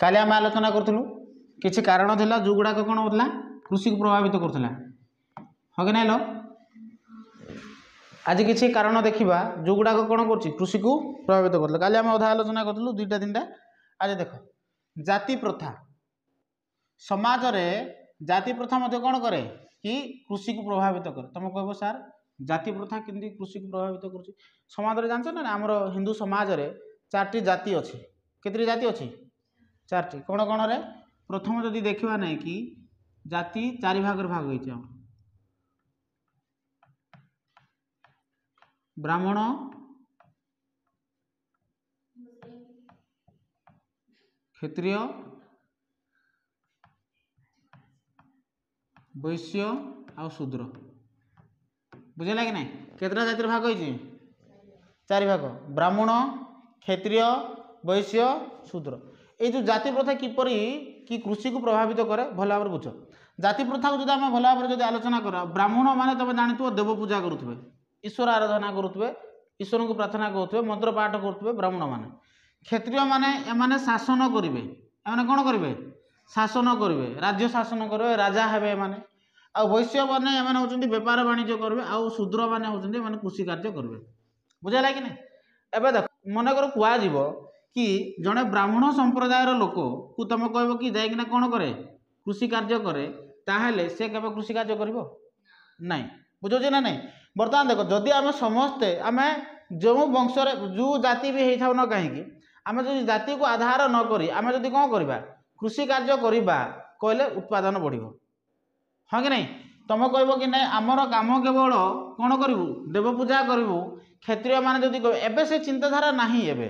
काली आम आलोचना करूँ किसी कारण था जो गुड़ाक कौन होता कृषि को प्रभावित करूला हाँ कि ना लो आज किसी कारण देखा जो गुड़ाक कौन कर कृषि को प्रभावित कर काली आम अधा आलोचना करूँ दुईटा तीन टा आज देख जाति प्रथा समाज रे जाति प्रथा मध्य कौन करे कि कृषि को प्रभावित करे तुम कह सार जाति प्रथा केमती कृषि को प्रभावित कर समाज रे जानछ ना आमर हिंदू समाज रे 4टी जाति अच्छी केतरी जाति अच्छी 4टी कौन कौन रे प्रथम जदि देखा नहीं कि जाति 4 भाग भाग होती ब्राह्मण क्षत्रिय वैश्य आ शूद्र बुझेगा कि नहीं केतटा जातिर भाग होती 4 भाग ब्राह्मण क्षत्रिय वैश्य शूद्र ये जो जाति प्रथा किपरि कि कृषि को प्रभावित करे भल भाव बुझ जाति प्रथा को जो आम भल भाव जो आलोचना कर ब्राह्मण मैंने तुम जानते देव पूजा करुवे ईश्वर आराधना करुवे ईश्वर को प्रार्थना करुवे मंत्र पाठ करुवे ब्राह्मण मैंने क्षत्रिय मैंने एमाने शासन करेंगे एमाने कौन करेंगे शासन करेंगे राज्य शासन करेंगे राजा हेबे माने आ वैश्य मैंने एमाने होचंती व्यापार वाणिज्य करेंगे आ शूद्र मैंने होचंती एमाने कृषि कार्य करेंगे बुझाला कि नहीं एबे देख मनकर कुआजिव कि जड़े ब्राह्मण संप्रदायर लोक को तुम कह कि जाइकिना कौन करे कृषि कार्य करे ताहले से केबे कृषि कार्य करिवो नहीं बुझे ना नहीं बर्तमान देख जदि आम समस्ते आम जो वंशर जो जाति भी होता न कहीं आम जो जाति को आधार न करी आम जदि कौन करवा कृषि कार्य करवा कहले उत्पादन बढ़िबो हाँ कि नहीं तुम कह कि नहीं आमर काम केवल कौन करूँ देव पूजा करूँ क्षत्रिय मान जदि एबे से चिंताधारा नहीं एबे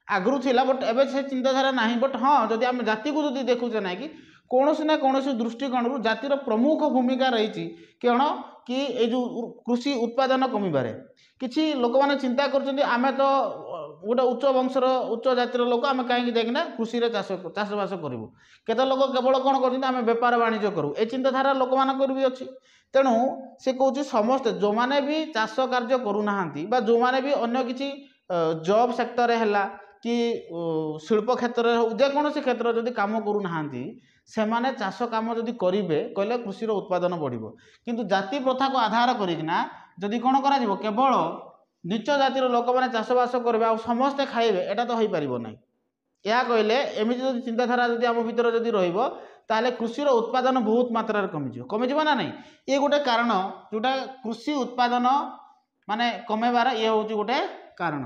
आगु थिला बट एबे से चिंताधारा नहीं बट हाँ जदि आम जाति को जदि देखुचे ना कि कौन ना कौन दृष्टिकोण जातिर प्रमुख भूमिका रही कौन कि ये जो कृषि उत्पादन कमिबारे किछि लोक माने चिंता करछन्ती आमे तो गोटे उच्च वंशर उच्च जातिर लोक आमे कहीं देखना कृषि रे चाषबास करूँ केते लोक केवल कौन करछन्ती आमे व्यापार वाणिज्य करूँ ए चिंताधारा लोक मानकर भी अच्छी तेणु से कहूँ समस्ते जो माने भी चाष कार्य करूना जो माने भी अन्य किछि जॉब सेक्टर है कि शिल्प क्षेत्र जेकोसी क्षेत्र जदि काम करूना से माने चाष काम जदि करेंगे कहले कृषि उत्पादन बढ़िबो किंतु जाति प्रथा को आधार करिकना जदि कौन करा जिवो केवल नीच जातिर लोक मैंने चाषबास करेंगे आ समस्ते खाइबे एटा तो हो पार ना या कहले एमती जो चिंताधारा जदि आम भीतर जदि रहिबो ताले कृषि उत्पादन बहुत मात्रा कमिजिबो ना नहीं ये गोटे कारण जोटा कृषि उत्पादन माने कमेबार ये हूँ गोटे कारण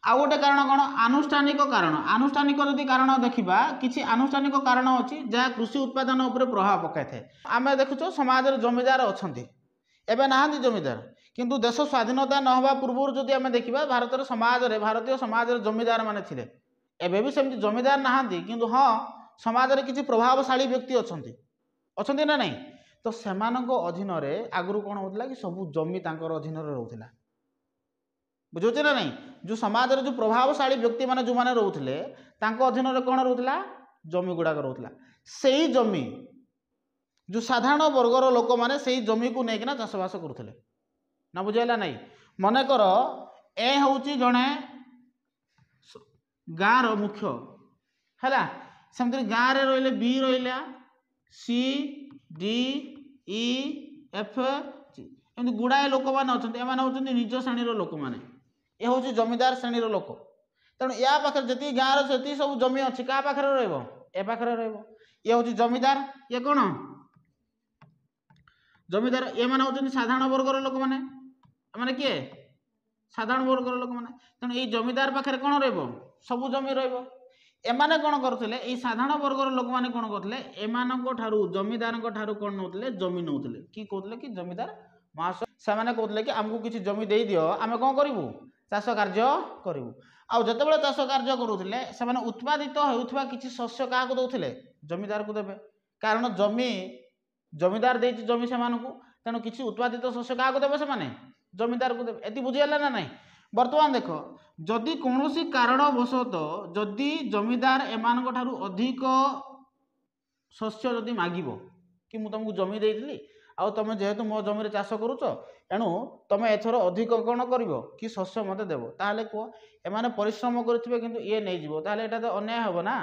आउ गोटे कारण कौन आनुष्ठानिक जदि कारण देखा किसी आनुष्ठानिक कारण अच्छी जहाँ कृषि उत्पादन उपर प्रभाव पकाई थाए आम देखुच समाज जमीदार अच्छा एवं ना जमीदार किंतु देश स्वाधीनता न हवा पूर्व जदि आम देखा भारतीय समाज जमीदार माने थिले एबे भी सेमती जमीदार ना किंतु हाँ समाज रे किसी प्रभावशाली व्यक्ति अच्छा ना नहीं तो सेमानक अधीन आगु कौन होता कि सब जमी तांकर अधीन रोला बुझे ना नहीं जो समाज रे जो प्रभावशाली व्यक्ति माने जो माने रोले अधीन कौन रोला जमी गुड़ाक रोला से ही जमी जो साधारण वर्गर लोक मैंने से जमी को लेकिन चाषबास करुले ना बुझेगा नहीं मनकर ए हूँ जड़े गाँव मुख्य है सेमती गाँव में रही बी रहा सी डी ई एफ एमती गुड़ाए लोक मैंने अच्छा हूँ निज श्रेणी लोक मैंने ये हूँ जमीदार श्रेणी लोक तेणु या पाखे जी गाँव से सब जमी अच्छी क्या पाखे रखा ये हूँ जमीदार ये कौन जमीदार ये मैंने हूँ साधारण वर्गर लोक मैंने मैंने किए साधारण वर्गर लोक मैंने तेणु ये जमीदार पाखे कौन सब जमी एमाने कौन करते साधारण वर्गर लोक मैंने कौन करते जमीदार कौन नौले जमी नौले कि कहते कि जमीदार महाशय से कहते कि आमको किसी जमी दे दियो आम कौन करूँ चाष कार्य करूँ आते चाष कार्य करुले से उत्पादित होता किसी शस्य क्या दौले जमीदार को देवे कारण जमी जमीदार दे जमी से तेणु किसी उत्पादित शस्य क्या देवे से जमीदार को देवे ये बुझीगला ना नहीं बर्तमान देख जदि कौन कारणवशतः जदि जमीदार एमान अधिक शस्य जदि मागिब कि मुझे तुमको जमी देती आ तुम जेहेतु मो जमी चाष करुच एणु तुम एथर अधिक कौन कर कि शस्य मत देव ताहले कह एमाने परिश्रम करुवे कि ये नहीं जीव ताहले एटा तो अन्याय हम ना।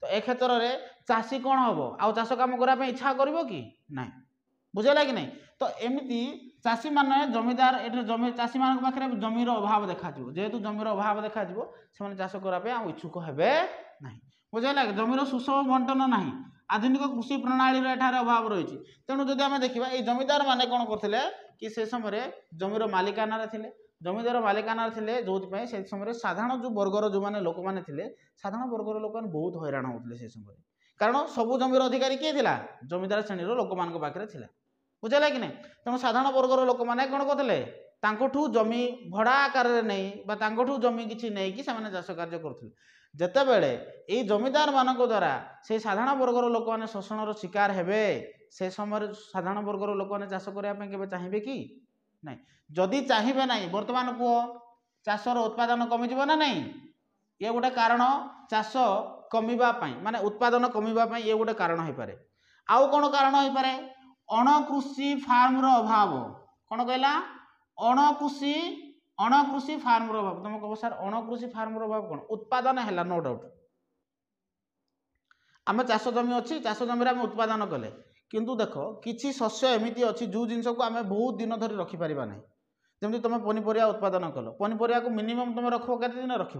तो ए क्षेत्र में चाषी कौन हम आउ चाष कम करने इच्छा कर कि ना बुझेगा कि नहीं। तो एमती चाषी मैंने जमीदार ये जमी चाषी मान पाखे जमीर अभाव देखा जेहेतु जमीर अभाव देखा से चाष करने इच्छुक हे ना बुझेगा जमीर सुषम बंटन ना आधुनिक कृषि प्रणाली एठार अभाव रही तेणु जब आम देखा ये जमीदार मैंने कौन करते कि से समय जमीर मालिकाना थे जमीदार मालिकाना थे जो से समय साधारण जो वर्गर जो मैंने लोक मैंने थे साधारण वर्गर लोक मैंने बहुत हैरान होते से समय कारण सबू जमीर अधिकारी किए थिला जमीदार श्रेणी लोक मान पाखे थिला बुझेगा कि नहीं। तेणु साधारण वर्गर लोक मैंने कौन करते जमी भड़ा आकार नहीं जमी किसी नहीं चाष कार्य करते जितेबले ये जमीदार मान द्वारा से साधारण वर्गर लोक मैंने शोषण शिकार हेबे से समय साधारण वर्गर लोक मैंने चाष करने के चाहिए कि नहीं जदि चाहिए ना बर्तमान कह चाषर उत्पादन कमिज ना नहीं ये गोटे कारण चाष कमिवाई माने उत्पादन कमिवाई ये गोटे कारण हो पारे। आउ कौन कारण हो पारे अणकृषि फार्म अभाव कौन कहला अणकृषि फार्म अभाव तुम कह सर अणकृषि फार्म अभाव कौन उत्पादन है नो डाउट आम चाष जमी अच्छी चाष जमी आम उत्पादन कले किंतु देख किसी शस्य एमती अच्छी जो जिनस को आम बहुत दिन धरी रखिपर ना जमी तुम पनीपरिया उत्पादन कल पनीपरिया को मिनिमम तुम रख के दिन रख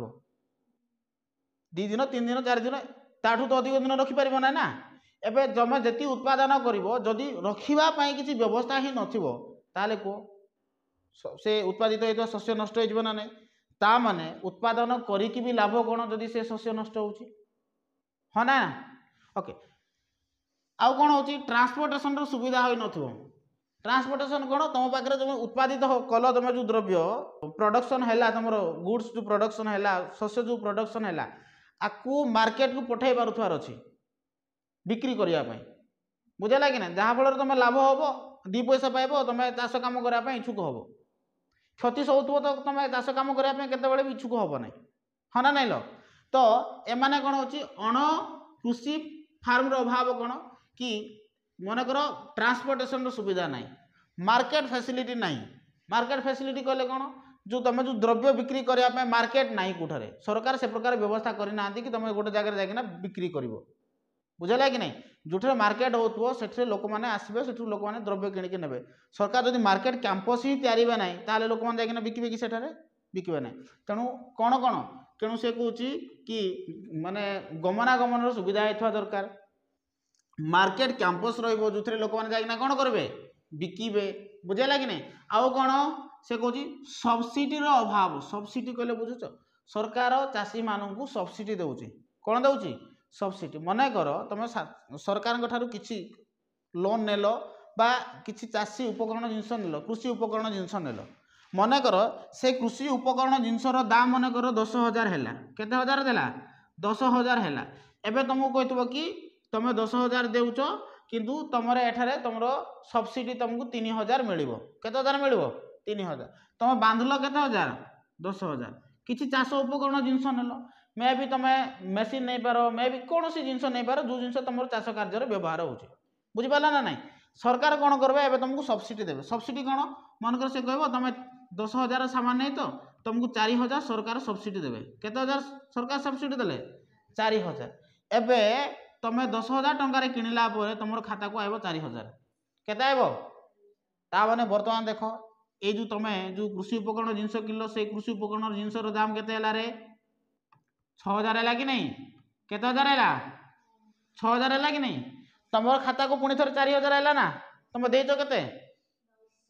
2 दिन 3 दिन 4 दिन ताठू तो अधिक दिन रखिपर ना एबे जमे जेती उत्पादन करिवो जदि रखिबा पई किसी व्यवस्था ही नथिवो ताले को से उत्पादित होइतो शस्य नष्ट हो ना नहीं ता माने उत्पादन करिकि भी लाभ कोन जदि से शस्य नष्ट होउची हाँ ना ओके। आउ कौन होची ट्रांसपोर्टेशन रो सुविधा होई नथिवो ट्रांसपोर्टेशन कौन तुम पाखे तुम उत्पादित कल तुम जो द्रव्य प्रोडक्शन है तुम गुड्स जो प्रोडक्शन है शस्य जो प्रोडक्शन है आपको मार्केट को पठे पार अच्छी बिक्री करने बुझेगा कि ना जहाँ फल तुम लाभ हम 2 पैसा पाइब तुम चाष कम करने इच्छुक हम क्षति सब तो तुम चाष कम करने केतबेले भी इच्छुक हम ना हाँ ना नहीं लो। तो एमाने कौन होची अण कृषि फार्म अभाव कौन कि मनकर ट्रांसपोर्टेशन सुविधा नहीं मार्केट फैसिलिटी नहीं मार्केट फैसिलिटी कहले कौन जो तुम जो द्रव्य बिक्री करने मार्केट नहीं कोठारे सरकार से प्रकार व्यवस्था करना कि तुम गोटे जगह जाकिना बिक्री कर बुझेगा कि नहीं जो मार्केट हो से लोक मैंने आसबे से लोक मैंने द्रव्य किणिकी ने सरकार जब मार्केट कैंपस ही तैयारी नहीं ताले लोक मैंने जाकिना बिकबे कि सेठारे बिकबे ना तेणु कौन कौन तेणु से कहूँ कि माने गमनागमन सुविधा होता दरकार मार्केट कैंपस रो जो लोक मैंने जाकिना कौन करेंगे बिकबे बुझेगा कि नहीं। आउ कौन से कहूँ सब्सिडी अभाव सब्सिडी कहले बुझुच सरकार चाषी मानू सब्सिडी दौर कौन दौर सब्सिडी मन कर तुम सरकार ठारू किसी लोन नेल बा किसी चाषी उपकरण जिनस नेल कृषि उपकरण जिनस नेल मन कर से कृषि उपकरण जिनसर दाम मन कर 10,000 है केते हजार देला 10,000 है एबे तुमको कहथबो कि तुम 10,000 देउच किंतु तुम एठारे तुम सब्सिडी तुमको 3,000 मिलिबो केते हजार मिलिबो 3,000 तुम बांधल केते हजार 10,000 किसी चाष उपकरण जिनस नेल मे भी तुम मेसीन नहीं पार मे भी कौन सी जिनस नहीं पार जो जिनस तुम चाष कार्य व्यवहार हो बुझिपारा ना नहीं सरकार कौन करबे एबे तुमको सब्सिडी देबे सब्सिडी कौन मनकर से कहबो तुम 10,000 सामान नहीं तो तुमको 4,000 सरकार सब्सिडी देबे केते हजार सरकार सब्सिडी देले 4,000 एबे तुम 10,000 टंकार किणला पर तुम खाता को आइब 4,000 केते आइब ता माने वर्तमान देख ये जो तुम जो कृषि उपकरण जिनस किलो से कृषि उपकरण जिनसर दाम केते हला रे 6,000 है कि नहीं केते हजार है 6,000 है कि नहीं तुम खाता को पुणी थे 4,000 है ना तुम देच के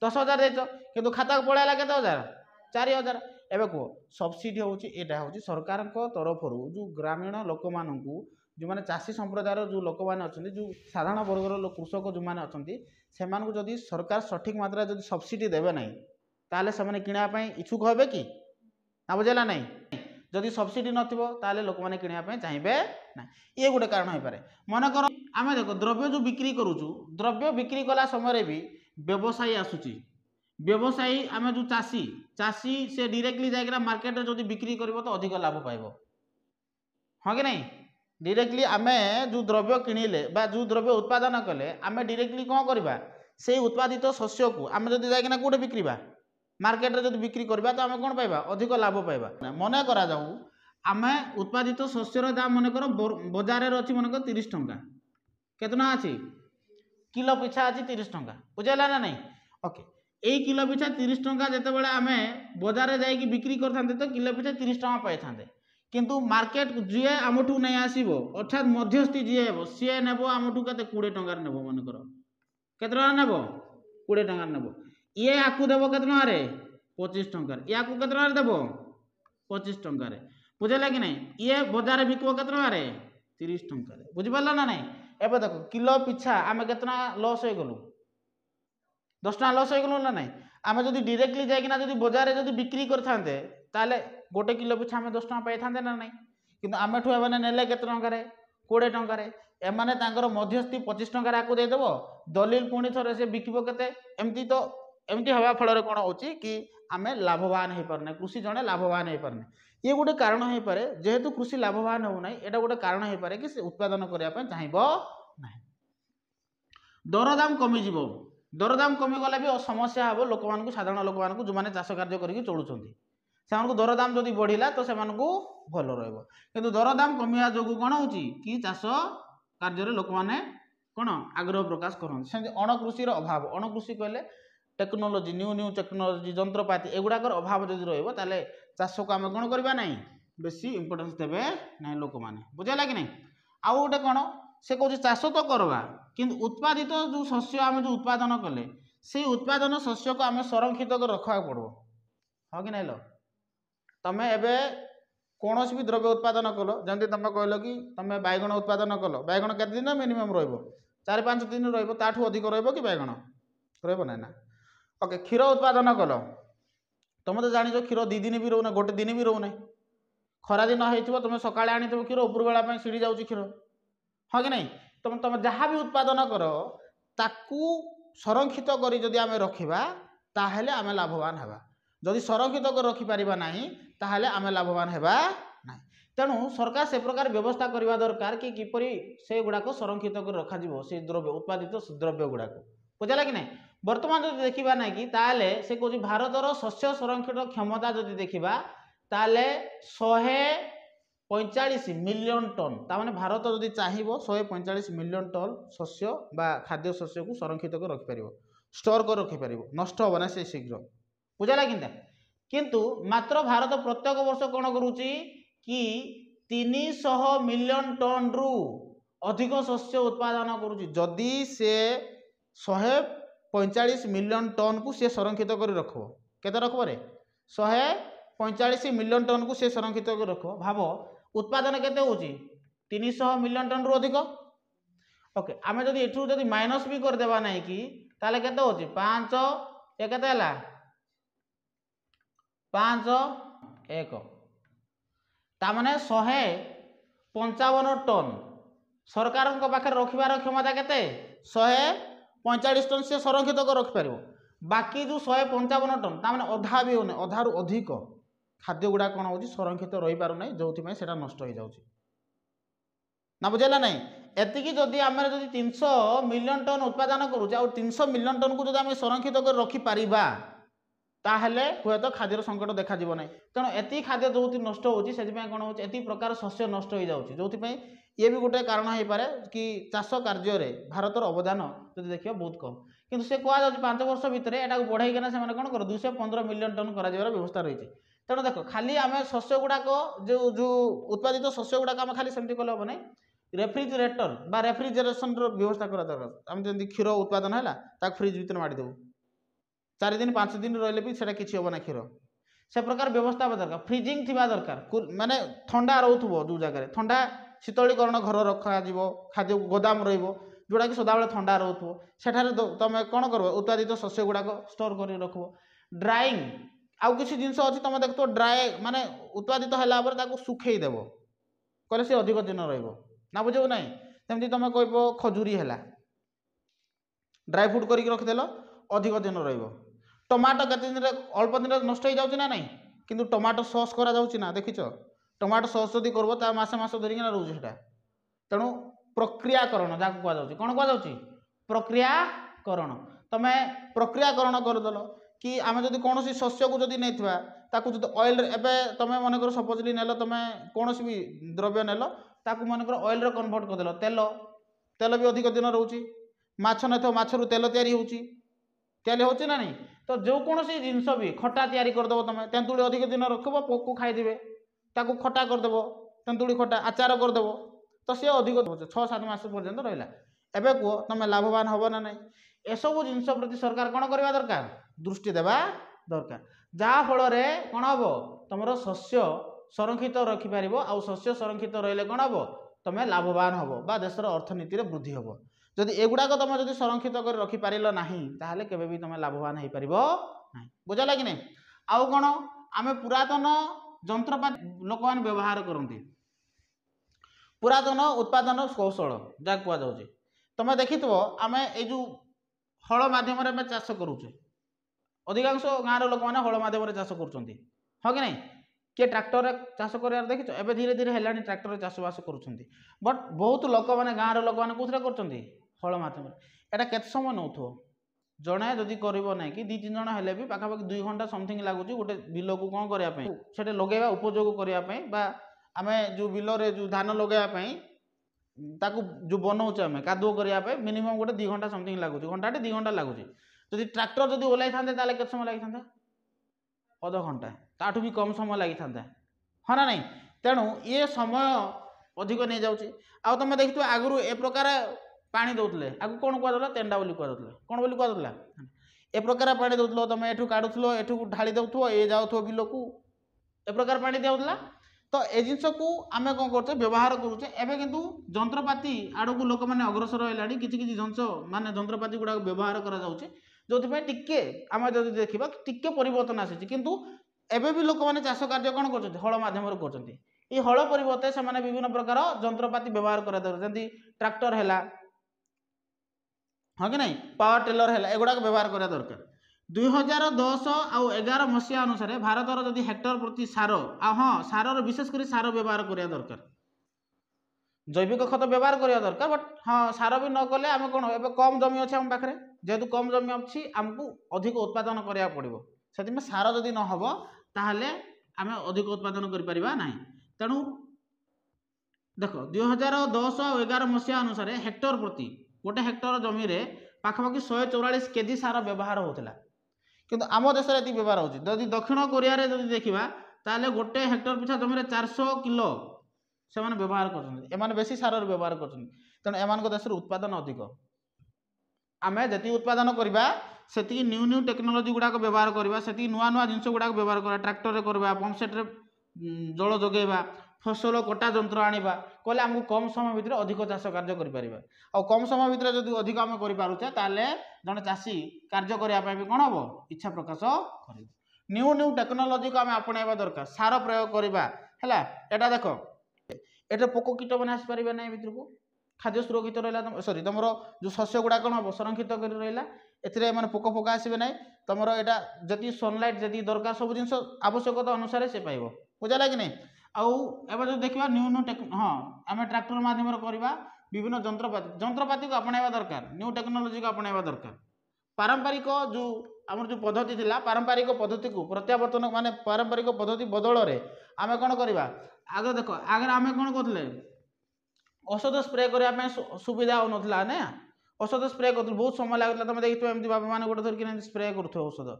10,000 देच कि खाता को पड़ेगा केते हजार 4,000 एवं कह सब्सिडी हूँ सरकार तरफ जो ग्रामीण लोक मान जो मैंने चाषी संप्रदाय जो लोक मैंने अच्छा जो साधारण वर्गर कृषक जो मैंने अच्छा से जदि सरकार सठिक मात्रा जब सब्सिडी देवे ना ताले से किणापी इच्छुक हे कि ना बुझेगा नहीं जदि सब्सिडी नथिबो ताले लोक माने किनिया पय चाहिबे ना ये गोटे कारण हो पारे मन कर आमे देखो द्रव्य जो बिक्री करूचु द्रव्य बिक्री कला समय भी व्यवसायी आसुची व्यवसायी आमे जो चाषी चाषी से डायरेक्टली जाइकरा मार्केट रे जदि बिक्री करबो तो अधिक लाभ पाइबो हाँ कि नहीं डायरेक्टली आमे जो द्रव्य किनिले बा जो द्रव्य उत्पादन कले आमे डायरेक्टली कौन करबा से उत्पादित शस्य को आम जब जाइना कौटे बिक्रीबा मार्केट रे जब बिक्री करबा तो आम कौन पाइबा अधिक लाभ पाइबा मन करा जाऊ आम उत्पादित शस्यर दाम मन कर बजार में अच्छी मनकर 30 टंका केतना अच्छी किलो पिछा अच्छी 30 टंका बुझेगा ना नहीं ओके यही किलो पिछा 30 टंका जिते आम बजार में जाइए बिक्री करते तो किलो पिछा 30 टंका पाई किंतु मार्केट जी आमठू नहीं आसो अर्थात मध्यस्थी जी हे सी नेब आमठू के 20 टंकार नेब मनकर केते टंका नेब 20 टंकार नेब ये आपको देव के 25 टंकार या केते टंकार देव 25 टंकार बुझेगा कि नहीं ये बजार बिकब के 30 टंकार बुझिपार ना नहीं एवं देख किलो पिछा आम केतना लॉस हो गलु 10 टका लॉस हो गलु ना नहीं आम जब डायरेक्टली जाइना जब बजार में बिक्री करते ताले गोटे किलो पिछा आम 10 टका पाई ना नहीं किंतु आम ठू एने नेले केते टंकार 20 टंकार एमाने तांकर मध्यस्थी 25 टंकार आपको देदेव दलील पुणी थे से बिकब केते एमती तो एमती हवा फल कौन हो कि आम लाभवान हो पारना कृषि जड़े लाभवान हो पारना ये गोटे कारण हो पारे जेहेतु कृषि लाभवान होना यहाँ गोटे कारण हो पारे कि से उत्पादन करने चाहब ना दरदाम कमिज दरदाम कमिगले भी समस्या हे लोक मान साधारण लोक मान जो मैंने चाष कार्य कर चलुँच से दरदाम जदि बढ़ला तो से भल रु दरदाम कमिया जो कौन हो कि चाष कार्य लोक मैंने कौन आग्रह प्रकाश करते अणकृषि अभाव अणकृषि कहले टेक्नोलोजी न्यू न्यू टेक्नोलोजी जंत्रपाति एगुड़ाकर अभाव जब रे चाष को आम कौन करवा ना बेसी इंपोर्टेंस देवे ना लोक मैंने बुझेगा कि नहीं आउ गोटे कौन से कौन चाष तो करवा किंतु उत्पादित जो शस्य आम जो उत्पादन कले से उत्पादन शस्य को आम संरक्षित कर रखा पड़ो हाँ कि नहीं लो तमें एवं कौन भी द्रव्य उत्पादन कल जमी तुम कहल कि तुम बैगण उत्पादन कल बैगण केते दिन मिनिमम रो 4-5 दिन रोठू अधिक कि बैगण रहा ना ओके क्षीर उत्पादन कल तुम तो जान क्षीर 2 दिन भी रोना गोटे दिन भी रोना खरा दिन हो तुम सका आनी क्षीर उपर बेला सीढ़ी जाऊँ क्षीर हाँ कि नहीं तुम तुम जहाँ भी उत्पादन कर ताकू संरक्षित करी जदि आम रखा ताहले आम लाभवान हवा जदि संरक्षित कर रखिपर ना ताहले आम लाभवान हवा ना तेणु सरकार से प्रकार व्यवस्था करने दरकार कि किपरि से गुड़ाक संरक्षित कर रखा से द्रव्य उत्पादित द्रव्य गुड़ाक बुझेगा कि नहीं बर्तमान जो देखा ना कि ताले से कौन भारतर शस्य संरक्षण क्षमता जदि देखा ताले 145 मिलियन टन ताने भारत जदि चाहिए 145 मिलियन टन शस्य बा खाद्य शस्य को संरक्षित कर रखिपर स्टोर कर रखिपर नष्ट हम ना से शीघ्र बुझेगा किंतु मात्र भारत प्रत्येक वर्ष कौन करुच्ची कि 300 मिलियन टन रु अधिक शस्य उत्पादन करुच्ची जदि से 145 मिलियन टन को सी संरक्षित कर रख केते रखब रे 145 मिलियन टन को सी संरक्षित कर रख भाव उत्पादन केते होची 300 मिलियन टन रु अधिक ओके आम जब एठू जब माइनस भी करदेवा ना कि ताले केते होची 5 ए केते हला 5 1 तामाने 155 टन सरकार पाखे रखिबार क्षमता केते 145 टन से संरक्षित कर रखिपर बाकी जो 155 टन तामाने अधा भी होने अधारू अधिक खाद्य गुड़ा कौन हो संरक्षित रही पार ना जो से नष्ट हो जाऊँ ना बुझेगा नहीं एतिकी जदि आम जब 300 मिलियन टन उत्पादन करुचे आ 300 मिलियन टन को जब आम संरक्षित कर रखिपर ताहले हुए तो खाद्यर संकट देखा ना तेणु एति खाद्य जो नष्ट होती कौन हो प्रकार शस्य नष्ट हो जाऊँगी जो ये भी गोटे कारण हो पारे कि चाष कार्य भारतर अवदान जो देखिए बहुत कम किंतु से कह 5 वर्ष भितर यहाँ बढ़ाईना से कौन कर 215 मिलियन टन कर व्यवस्था रही है तेणु देख खाली आम शस्य गुड़ाक जो जो उत्पादित शस्य गुड़ाक आम खाली सेमती कले हम ना रेफ्रिजरेटर बा रेफ्रिजरेसन व्यवस्था करा दरकार आम जमी क्षीर उत्पादन है फ्रिज भितर मारिदेव 4 दिन 5 दिन रही भी से किसी हम ना क्षीर से प्रकार व्यवस्था दरकार फ्रिजिंग थी दरकार माने ठंडा रोथुव जो जगह ठंडा शीतलीकरण घर रखा खाद्य गोदाम रोड़ा कि सदाबे ठंडा रोथुव सेठारे तुम कौन कर उत्पादित शस्य गुड़ाक स्टोर कर रख ड्राइंग आउ किसी जिनस अच्छी तुम देख तो ड्राए माने उत्पादित है सुखेदेव कहले सी अधिक दिन रहा बुझे ना जमी तुम कह खजूरी है ड्राई फ्रूट करके रखिदेल अधिक दिन टमाटो केते दिन अल्प दिन नष्ट हो जाऊँ ना नहीं किंतु टमाटो सॉस करा जाउछि ना देखिछ टमाटो सॉस जदि करबो ता मासे मास धरिकिना रोज सेटा तेणु प्रक्रियाकरण जहाँ कह जाउछि कौन कह जाउछि प्रक्रियाकरण तुम प्रक्रियाकरण करदेल कि आम जब कौन शस्य को जब नहीं ताकू जो ऑयल एवं तुम मनकर सपोजली नेल तुम कौन भी द्रव्य नेल ताकू मनकर ऑयल कन्वर्ट करदेल तेल तेल भी अधिक दिन रोचे माछ न माछरू तेल तैयारी होची ना नहीं तो जो कौन जिनस भी खटा तैयारी करदेव तुम तेंतुड़ी अधिक दिन रखब पोक खाईदे ताकू खटा करदेव तेंतुड़ी खटा आचार करदेव तो सी अधिक 6-7 मास पर्यंत रहा एवं कह तुम लाभवान हम ना नहीं एसबू जिनस प्रति सरकार कौन करवा दरकार दृष्टि देवा दरकार जहाँफल कौन हम तुम शस्य संरक्षित रखिपार आउ शस्य संरक्षित रही कौन हम तुम लाभवान हम बा देशर अर्थनीति वृद्धि हम जदि एगुड़ाक तुम जब संरक्षित कर रखिपार ना ताहले केबे भी तुम लाभवान हो पार ना बुझला कि नहीं आउ कौन आम पुरातन जंत्रपाति लोक मैंने व्यवहार करती पुरातन उत्पादन कौशल जहाँ कहुचे तुम देखि आम यो हल मध्यम चाष करुचे अधिकांश गाँव लोक मैंने हल मध्यम चाष कर हाँ कि नहीं किए ट्रैक्टर चाष कर देखिच एवं धीरे धीरे है ट्रैक्टर चाषबास कर बट बहुत लोक मैंने गाँव लोक मैंने कौन कर हल मध्यम एटा केत समय नौ जड़े जदि कर कि 2-3 जन हेले भी पाखापाखि 2 घंटा समथिंग लगुच गोटे बिल को कौन करने लगेगा उपयोग करने आम जो बिल जो धान लगेवाई ताकू जो बनाऊे आम कादुओ करने मिनिमम गोटे 2 घंटा समथिंग लगुच घंटाटे 2 घंटा लगुच जदि ट्रैक्टर जदि ओल्लाई था के समय लगी था अध घंटा ताठू भी कम समय लगी था हाँ ना नहीं तेणु ये समय अधिक नहीं जाऊँगी आ तुम देखिए आगु ए प्रकार पानी दौले आगे कौन कहला तेंडा बोली कहला कौन बोली कहला ए प्रकार पानी दौल तुम एठू काढ़ुल एठू ढाली दौथ ये जाऊ बिल को ए प्रकार पानी दिया तो ए जिनस को आम कौन करते व्यवहार करुचे एवं किंतु जंत्रपाति आड़ को लोक मैंने अग्रसर है किसी जिनस माने जंत्रपाति गुड़ा व्यवहार कराऊे जो टिके आम जब देखा टिके परिवर्तन आसी किंतु एवं भी लोक मैंने चाष कार्य कौन कर हल मध्यम कर हल परिवर्ते से विभिन्न प्रकार जंत्रपाति व्यवहार करते ट्रैक्टर है हाँ कि नहीं पावर टेलर है एगुड़ा व्यवहार करा दरकार 2010 आउ 11 मसीहा अनुसार भारतर जदि हेक्टर प्रति सार हाँ सार विशेषकर सार व्यवहार करा दरकार जैविक खत व्यवहार करा दरकार बट हाँ सार भी न कले आम कौन ए कम जमी अच्छे आम पाखे जेहेतु कम जमी अच्छी आमको अधिक उत्पादन करा पड़ो से सार जदि न हम ताहले आम अधिक उत्पादन करें तेणु देख 2010 और 11 मसीहा अनुसार हेक्टर प्रति गोटे हेक्टर जमी रे पाखापाखि 144 केजी सार व्यवहार होता किंतु आम देश में ये व्यवहार होती जदि दक्षिण कोरिया रे जदि देखा ताले गोटे हेक्टर पिछा जमी रे 400 किलो से व्यवहार कर बेसी सार व्यवहार कर तेणु एम देश उत्पादन अधिक आम जी उत्पादन करवा से न्यू न्यू टेक्नोलोजी गुड़ाक व्यवहार करवा से नुआ नुआ जिनस गुड़ाक व्यवहार करवा ट्रैक्टर करवा पंप सेट जल जोगेबा फसल कटा जंत्र आनिबा कहले आमको कम समय भितर अधिक चाष कार्य करें आ कम समय भितर जब अधिक आम करें ताले जड़े चाषी कार्य करने भी कौन हम इच्छा प्रकाश कर न्यू न्यू टेक्नोलोजी को आम आपणा दरकार सार प्रयोग करवा है देख ये पोक कीट मैंने आसपारे ना भितर को खाद्य सुरक्षित रहा सॉरी तुम जो शस्य गुड़ा कौन हम संरक्षित कर रहा ए पोक फोक आसबे ना तुम यहाँ जी सनलाइट जी दरकार सब जिन आवश्यकता अनुसार से पाइब बुझा कि नहीं आउ एवं जो देखा न्यू न्यू हाँ आम ट्रैक्टर मध्यम करवा विभिन्न जंत्रपाति को अपनाइबा दरकार न्यू टेक्नोलोजी को अपनाइबा दरकार पारंपरिक जो आम जो पद्धति थिला पारंपरिक पद्धति को प्रत्यावर्तन माने पारंपरिक पद्धति बदल रे आम कौन करवा आगे देख आगे आम कौन करते औषध स्प्रे करने सुविधा हो ना ना औषध स्प्रे कर बहुत समय लगता तुम देखिए एमती बाबा मैंने गोटे धरिक स्प्रे कर औषध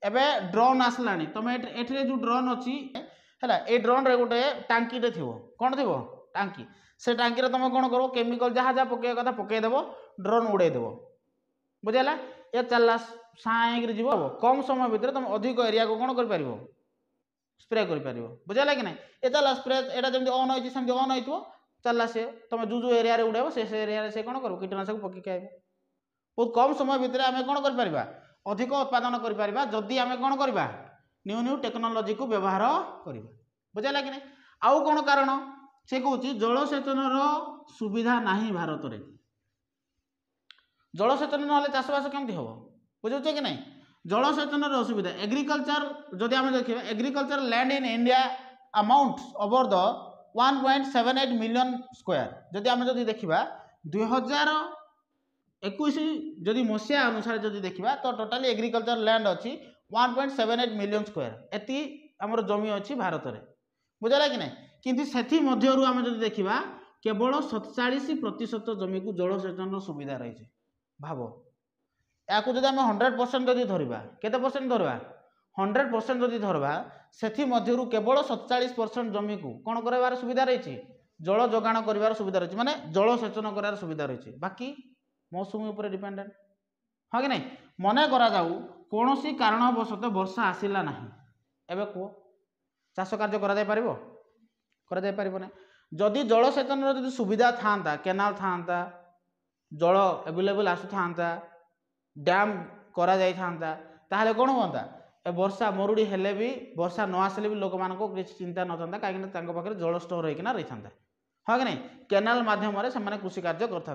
एवं ड्रोन आसला तुम ये जो ड्रोन अच्छी है ये ड्रोन रे गोटे टांकी थी कौन थी टांकी से टांकी तुम कौन कर केमिकल जहाँ जहाँ पकड़ कथा पकईदेव ड्रोन उड़ेदेव बुझेगा ये चलला साइक जीव कम समय भितर तुम अधिक एरिया को कौन कर स्प्रे कर बुझेगा कि ना ये चल स्प्रे यहाँ जमी ऑन होती ऑन हो चलला सी तुम जो जो एरिया उड़ेब से एरिया से कौन कर कीटनाशक पकईक आए बहुत कम समय भितर आम कौन कर अधिक उत्पादन करी आम कौन करवा न्यू न्यू टेक्नोलोजी को व्यवहार करवा बुझेगा कि नहीं आउ कौन कारण से कौच जलसेचन सुविधा नहीं भारत में जलसेचन ना चाषबास केमती हम बुझे कि नहीं जलसेचन असुविधा एग्रीकल्चर जदि आम देखा agriculture land in India amount over the 1.78 million square जदि आम जदि देखा 2000 21 जदि मसीहा अनुसार जदि देखा तो टोटाली एग्रीकल्चर लैंड अच्छी 1.78 मिलियन स्क्वायर एति आमर जमी अच्छी भारत में बुझला कि नहीं किंतु से मध्यरु आम जदि देखा केवल 47% जमी को जलसेचन सुविधा रही भाव या जब आम 100% जदि धरवा केते परसेंट धरवा 100% जदि धरवा से केवल 47% जमी को कौन करार सुविधा रही जल जोगाण कर सुविधा रही माने जलसेचन करार सुविधा रही बाकी मौसुमी उपर डिपेंडेंट हाँ कि नहीं मन करा जाऊ कौन सी कारणवशत वर्षा आसला ना एवं कह चाष कार्य कर जदि जलसेचन जदि सुविधा था केनाल था जल एवेलेबल आसुता डैम करा जाई था ताहले कौन होता ए वर्षा मरुड़ी हेले भी वर्षा न आसले भी लोक मान किसी चिंता न था कहीं पाखे जल स्टोर होना रही था हाँ कि नहीं केनाल मध्यम कृषि कार्य करते।